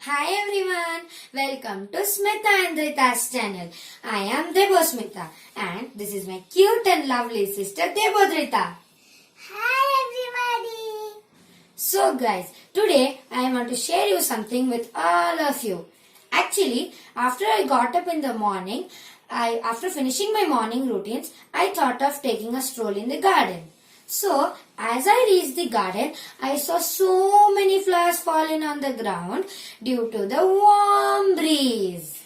Hi everyone, welcome to Smita Drita's channel. I am Smita and this is my cute and lovely sister Drita. Hi everybody! So guys, today I want to share you something with all of you. Actually, after I got up in the morning, after finishing my morning routines, I thought of taking a stroll in the garden. So, as I reached the garden, I saw so many flowers falling on the ground due to the warm breeze.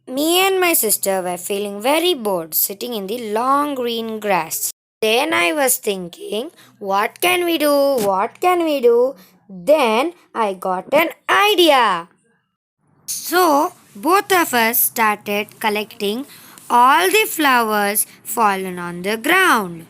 Me and my sister were feeling very bored sitting in the long green grass. Then I was thinking, what can we do? What can we do? Then I got an idea. So both of us started collecting all the flowers fallen on the ground.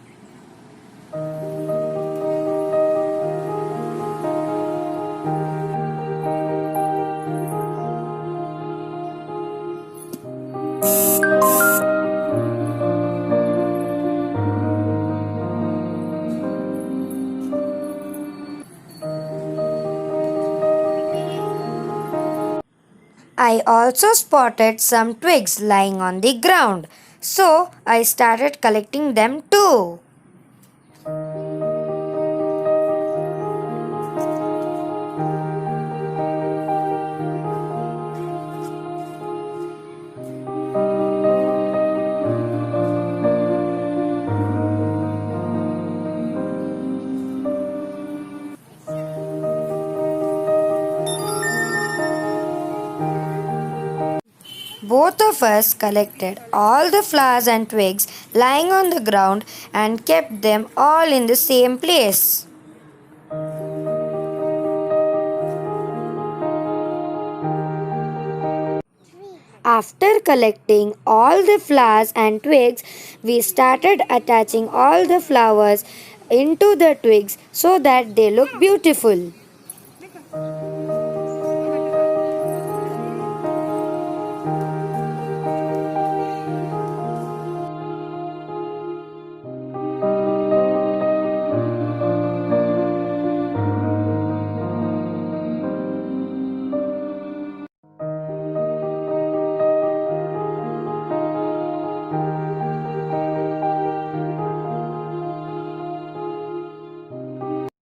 I also spotted some twigs lying on the ground, so I started collecting them too. Both of us collected all the flowers and twigs lying on the ground and kept them all in the same place. After collecting all the flowers and twigs, we started attaching all the flowers into the twigs so that they look beautiful.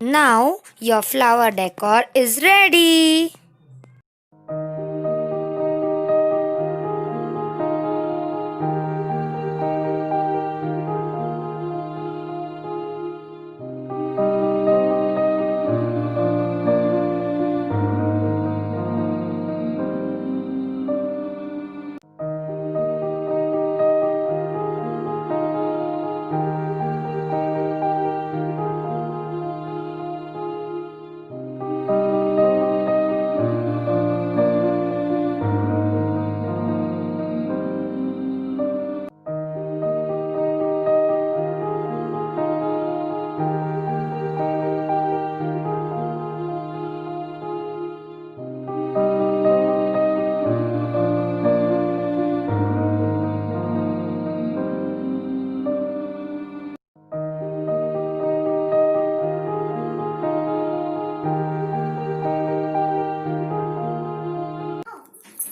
Now your flower decor is ready.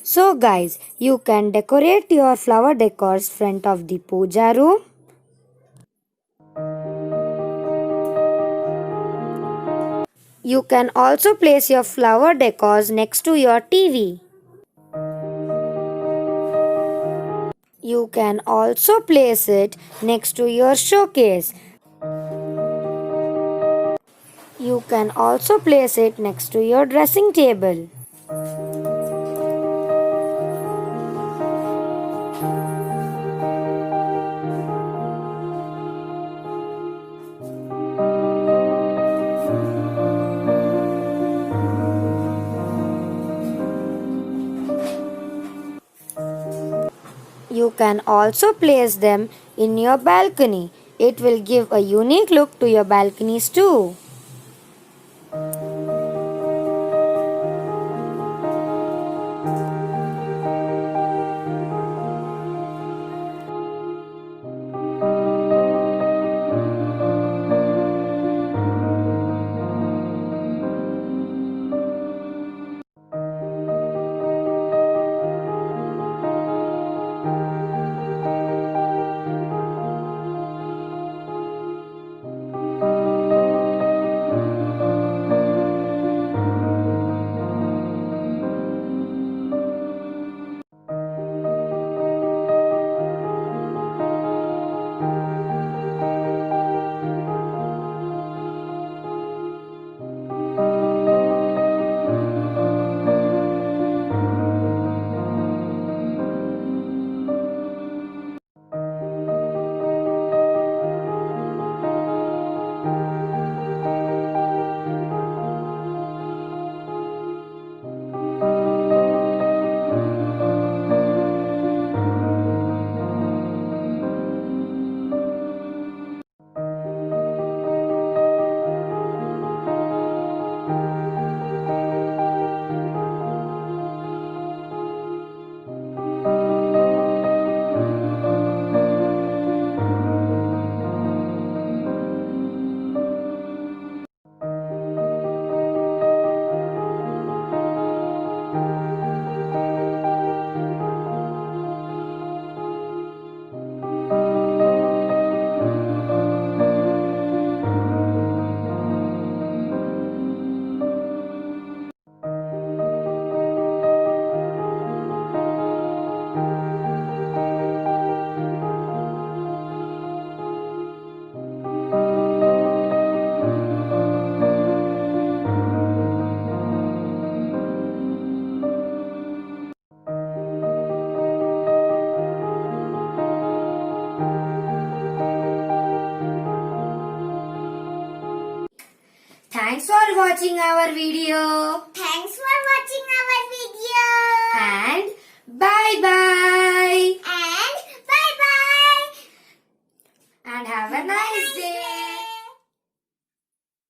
So guys, you can decorate your flower decors front of the puja room. You can also place your flower decors next to your TV. You can also place it next to your showcase. You can also place it next to your dressing table. You can also place them in your balcony. It will give a unique look to your balconies too. Thanks for watching our video.